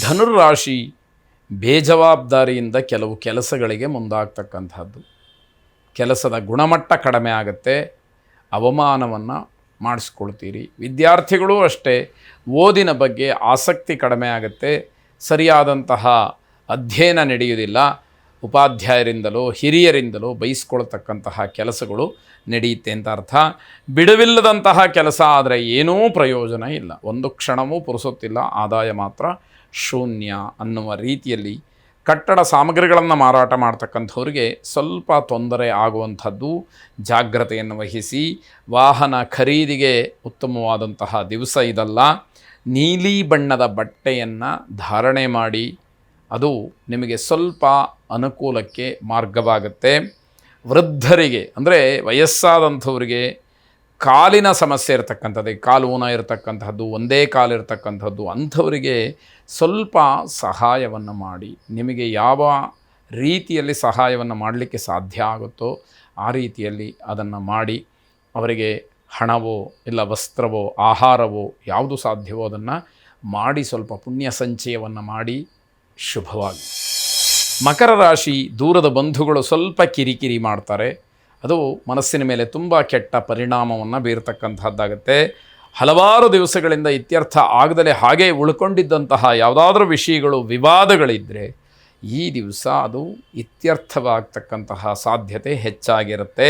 ಧನುರ್ರಾಶಿ ಬೇಜವಾಬ್ದಾರಿಯಿಂದ ಕೆಲವು ಕೆಲಸಗಳಿಗೆ ಮುಂದಾಗ್ತಕ್ಕಂಥದ್ದು. ಕೆಲಸದ ಗುಣಮಟ್ಟ ಕಡಿಮೆ ಆಗುತ್ತೆ, ಅವಮಾನವನ್ನು ಮಾಡಿಸ್ಕೊಳ್ತೀರಿ. ವಿದ್ಯಾರ್ಥಿಗಳು ಅಷ್ಟೇ, ಓದಿನ ಬಗ್ಗೆ ಆಸಕ್ತಿ ಕಡಿಮೆ ಆಗುತ್ತೆ, ಸರಿಯಾದಂತಹ ಅಧ್ಯಯನ ನಡೆಯುವುದಿಲ್ಲ, ಉಪಾಧ್ಯಾಯರಿಂದಲೋ ಹಿರಿಯರಿಂದಲೋ ಬಯಸ್ಕೊಳ್ತಕ್ಕಂತಹ ಕೆಲಸಗಳು ನಡೆಯುತ್ತೆ ಅಂತ ಅರ್ಥ. ಬಿಡುವಿಲ್ಲದಂತಹ ಕೆಲಸ ಆದರೆ ಏನೂ ಪ್ರಯೋಜನ ಇಲ್ಲ, ಒಂದು ಕ್ಷಣವೂ ಪುರುಸೊತ್ತಿಲ್ಲ, ಆದಾಯ ಮಾತ್ರ ಶೂನ್ಯ ಅನ್ನುವ ರೀತಿಯಲ್ಲಿ ಕಟ್ಟಡ ಸಾಮಗ್ರಿಗಳನ್ನು ಮಾರಾಟ ಮಾಡ್ತಕ್ಕಂಥವ್ರಿಗೆ ಸ್ವಲ್ಪ ತೊಂದರೆ ಆಗುವಂಥದ್ದು. ಜಾಗ್ರತೆಯನ್ನು ವಹಿಸಿ. ವಾಹನ ಖರೀದಿಗೆ ಉತ್ತಮವಾದಂತಹ ದಿವಸ ಇದಲ್ಲ. ನೀಲಿ ಬಣ್ಣದ ಬಟ್ಟೆಯನ್ನು ಧಾರಣೆ ಮಾಡಿ, ಅದು ನಿಮಗೆ ಸ್ವಲ್ಪ ಅನುಕೂಲಕ್ಕೆ ಮಾರ್ಗವಾಗುತ್ತೆ. ವೃದ್ಧರಿಗೆ ಅಂದರೆ ವಯಸ್ಸಾದಂಥವರಿಗೆ ಕಾಲಿನ ಸಮಸ್ಯೆ ಇರತಕ್ಕಂಥದ್ದು, ಕಾಲು ಊನ ಇರತಕ್ಕಂಥದ್ದು, ಒಂದೇ ಕಾಲಿರ್ತಕ್ಕಂಥದ್ದು, ಅಂಥವರಿಗೆ ಸ್ವಲ್ಪ ಸಹಾಯವನ್ನು ಮಾಡಿ. ನಿಮಗೆ ಯಾವ ರೀತಿಯಲ್ಲಿ ಸಹಾಯವನ್ನು ಮಾಡಲಿಕ್ಕೆ ಸಾಧ್ಯ ಆಗುತ್ತೋ ಆ ರೀತಿಯಲ್ಲಿ ಅದನ್ನು ಮಾಡಿ. ಅವರಿಗೆ ಹಣವೋ ಇಲ್ಲ ವಸ್ತ್ರವೋ ಆಹಾರವೋ ಯಾವುದು ಸಾಧ್ಯವೋ ಅದನ್ನು ಮಾಡಿ, ಸ್ವಲ್ಪ ಪುಣ್ಯ ಸಂಚಯವನ್ನು ಮಾಡಿ. ಶುಭವಾಗಿ. ಮಕರ ರಾಶಿ, ದೂರದ ಬಂಧುಗಳು ಸ್ವಲ್ಪ ಕಿರಿಕಿರಿ ಮಾಡ್ತಾರೆ, ಅದು ಮನಸ್ಸಿನ ಮೇಲೆ ತುಂಬ ಕೆಟ್ಟ ಪರಿಣಾಮವನ್ನು ಬೀರತಕ್ಕಂಥದ್ದಾಗುತ್ತೆ. ಹಲವಾರು ದಿವಸಗಳಿಂದ ಇತ್ಯರ್ಥ ಆಗದಲೇ ಹಾಗೇ ಉಳ್ಕೊಂಡಿದ್ದಂತಹ ಯಾವುದಾದ್ರೂ ವಿಷಯಗಳು, ವಿವಾದಗಳಿದ್ದರೆ ಈ ದಿವಸ ಅದು ಇತ್ಯರ್ಥವಾಗ್ತಕ್ಕಂತಹ ಸಾಧ್ಯತೆ ಹೆಚ್ಚಾಗಿರುತ್ತೆ.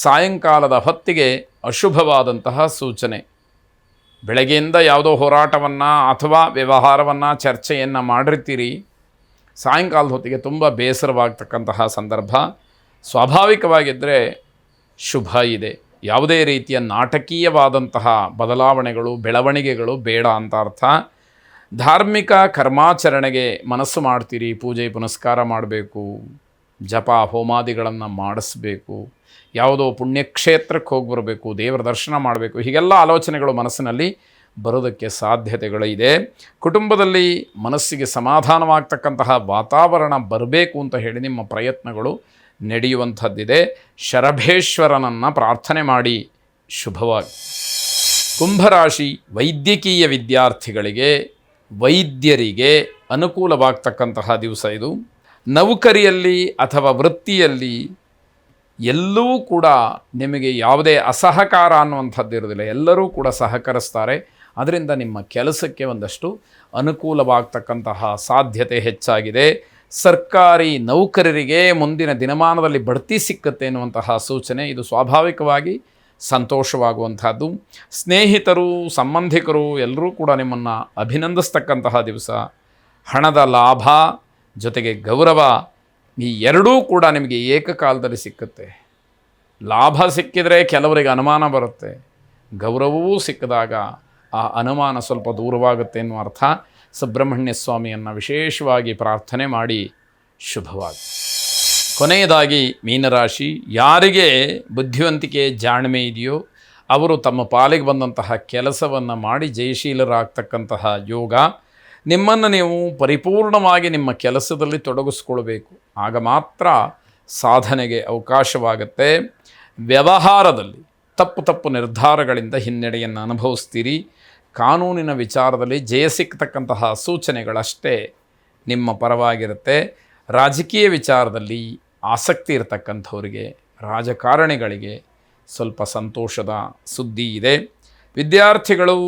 ಸಾಯಂಕಾಲದ ಹೊತ್ತಿಗೆ ಅಶುಭವಾದಂತಹ ಸೂಚನೆ. ಬೆಳಗ್ಗೆಯಿಂದ ಯಾವುದೋ ಹೋರಾಟವನ್ನು ಅಥವಾ ವ್ಯವಹಾರವನ್ನು ಚರ್ಚೆಯನ್ನು ಮಾಡಿರ್ತೀರಿ, ಸಾಯಂಕಾಲದ ಹೊತ್ತಿಗೆ ತುಂಬ ಬೇಸರವಾಗ್ತಕ್ಕಂತಹ ಸಂದರ್ಭ. ಸ್ವಾಭಾವಿಕವಾಗಿದ್ದರೆ ಶುಭ ಇದೆ, ಯಾವುದೇ ರೀತಿಯ ನಾಟಕೀಯವಾದಂತಹ ಬದಲಾವಣೆಗಳು ಬೆಳವಣಿಗೆಗಳು ಬೇಡ ಅಂತ ಅರ್ಥ. ಧಾರ್ಮಿಕ ಕರ್ಮಾಚರಣೆಗೆ ಮನಸ್ಸು ಮಾಡ್ತೀರಿ, ಪೂಜೆ ಪುನಸ್ಕಾರ ಮಾಡಬೇಕು, ಜಪ ಹೋಮಾದಿಗಳನ್ನು ಮಾಡಿಸ್ಬೇಕು, ಯಾವುದೋ ಪುಣ್ಯಕ್ಷೇತ್ರಕ್ಕೆ ಹೋಗಿ ಬರಬೇಕು, ದೇವರ ದರ್ಶನ ಮಾಡಬೇಕು, ಹೀಗೆಲ್ಲ ಆಲೋಚನೆಗಳು ಮನಸ್ಸಿನಲ್ಲಿ ಬರೋದಕ್ಕೆ ಸಾಧ್ಯತೆಗಳು ಇದೆ. ಕುಟುಂಬದಲ್ಲಿ ಮನಸ್ಸಿಗೆ ಸಮಾಧಾನವಾಗ್ತಕ್ಕಂತಹ ವಾತಾವರಣ ಬರಬೇಕು ಅಂತ ಹೇಳಿ ನಿಮ್ಮ ಪ್ರಯತ್ನಗಳು ನಡೆಯುವಂಥದ್ದಿದೆ. ಶರಭೇಶ್ವರನನ್ನು ಪ್ರಾರ್ಥನೆ ಮಾಡಿ. ಶುಭವಾಗಿ. ಕುಂಭರಾಶಿ, ವೈದ್ಯಕೀಯ ವಿದ್ಯಾರ್ಥಿಗಳಿಗೆ, ವೈದ್ಯರಿಗೆ ಅನುಕೂಲವಾಗ್ತಕ್ಕಂತಹ ದಿವಸ ಇದು. ನೌಕರಿಯಲ್ಲಿ ಅಥವಾ ವೃತ್ತಿಯಲ್ಲಿ ಎಲ್ಲೂ ಕೂಡ ನಿಮಗೆ ಯಾವುದೇ ಅಸಹಕಾರ ಅನ್ನುವಂಥದ್ದು ಇರೋದಿಲ್ಲ, ಎಲ್ಲರೂ ಕೂಡ ಸಹಕರಿಸ್ತಾರೆ. ಅದರಿಂದ ನಿಮ್ಮ ಕೆಲಸಕ್ಕೆ ಒಂದಷ್ಟು ಅನುಕೂಲವಾಗ್ತಕ್ಕಂತಹ ಸಾಧ್ಯತೆ ಹೆಚ್ಚಾಗಿದೆ. ಸರ್ಕಾರಿ ನೌಕರರಿಗೆ ಮುಂದಿನ ದಿನಮಾನದಲ್ಲಿ ಬಡ್ತಿ ಸಿಕ್ಕತ್ತೆ ಎನ್ನುವಂತಹ ಸೂಚನೆ, ಇದು ಸ್ವಾಭಾವಿಕವಾಗಿ ಸಂತೋಷವಾಗುವಂಥದ್ದು. ಸ್ನೇಹಿತರು ಸಂಬಂಧಿಕರು ಎಲ್ಲರೂ ಕೂಡ ನಿಮ್ಮನ್ನು ಅಭಿನಂದಿಸ್ತಕ್ಕಂತಹ ದಿವಸ. ಹಣದ ಲಾಭ ಜೊತೆಗೆ ಗೌರವ, ಈ ಎರಡೂ ಕೂಡ ನಿಮಗೆ ಏಕಕಾಲದಲ್ಲಿ ಸಿಕ್ಕುತ್ತೆ. ಲಾಭ ಸಿಕ್ಕಿದರೆ ಕೆಲವರಿಗೆ ಅನುಮಾನ ಬರುತ್ತೆ, ಗೌರವವೂ ಸಿಕ್ಕಿದಾಗ ಆ ಅನುಮಾನ ಸ್ವಲ್ಪ ದೂರವಾಗುತ್ತೆ ಎನ್ನುವ ಅರ್ಥ. ಸುಬ್ರಹ್ಮಣ್ಯ ಸ್ವಾಮಿಯನ್ನು ವಿಶೇಷವಾಗಿ ಪ್ರಾರ್ಥನೆ ಮಾಡಿ. ಶುಭವಾಗಿ. ಕೊನೆಯದಾಗಿ ಮೀನರಾಶಿ, ಯಾರಿಗೆ ಬುದ್ಧಿವಂತಿಕೆ ಜಾಣ್ಮೆ ಇದೆಯೋ ಅವರು ತಮ್ಮ ಪಾಲಿಗೆ ಬಂದಂತಹ ಕೆಲಸವನ್ನು ಮಾಡಿ ಜಯಶೀಲರಾಗ್ತಕ್ಕಂತಹ ಯೋಗ. ನಿಮ್ಮನ್ನು ನೀವು ಪರಿಪೂರ್ಣವಾಗಿ ನಿಮ್ಮ ಕೆಲಸದಲ್ಲಿ ತೊಡಗಿಸ್ಕೊಳ್ಬೇಕು, ಆಗ ಮಾತ್ರ ಸಾಧನೆಗೆ ಅವಕಾಶವಾಗುತ್ತೆ. ವ್ಯವಹಾರದಲ್ಲಿ ತಪ್ಪು ನಿರ್ಧಾರಗಳಿಂದ ಹಿನ್ನಡೆಯನ್ನು ಅನುಭವಿಸ್ತೀರಿ. ಕಾನೂನಿನ ವಿಚಾರದಲ್ಲಿ ಜಯ ಸಿಕ್ಕತಕ್ಕಂತಹ ಸೂಚನೆಗಳಷ್ಟೇ ನಿಮ್ಮ ಪರವಾಗಿರುತ್ತೆ. ರಾಜಕೀಯ ವಿಚಾರದಲ್ಲಿ ಆಸಕ್ತಿ ಇರತಕ್ಕಂಥವರಿಗೆ, ರಾಜಕಾರಣಿಗಳಿಗೆ ಸ್ವಲ್ಪ ಸಂತೋಷದ ಸುದ್ದಿ ಇದೆ. ವಿದ್ಯಾರ್ಥಿಗಳು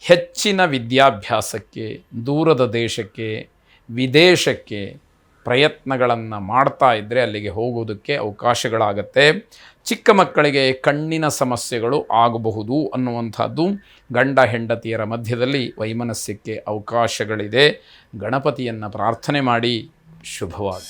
ಹೆಚ್ಚಿನ ವಿದ್ಯಾಭ್ಯಾಸಕ್ಕೆ, ದೂರದ ದೇಶಕ್ಕೆ, ವಿದೇಶಕ್ಕೆ ಪ್ರಯತ್ನಗಳನ್ನು ಮಾಡ್ತಾ ಇದ್ದರೆ ಅಲ್ಲಿಗೆ ಹೋಗೋದಕ್ಕೆ ಅವಕಾಶಗಳಾಗತ್ತೆ. ಚಿಕ್ಕ ಮಕ್ಕಳಿಗೆ ಕಣ್ಣಿನ ಸಮಸ್ಯೆಗಳು ಆಗಬಹುದು ಅನ್ನುವಂಥದ್ದು. ಗಂಡ ಹೆಂಡತಿಯರ ಮಧ್ಯದಲ್ಲಿ ವೈಮನಸ್ಯಕ್ಕೆ ಅವಕಾಶಗಳಿದೆ. ಗಣಪತಿಯನ್ನು ಪ್ರಾರ್ಥನೆ ಮಾಡಿ. ಶುಭವಾಗಿ.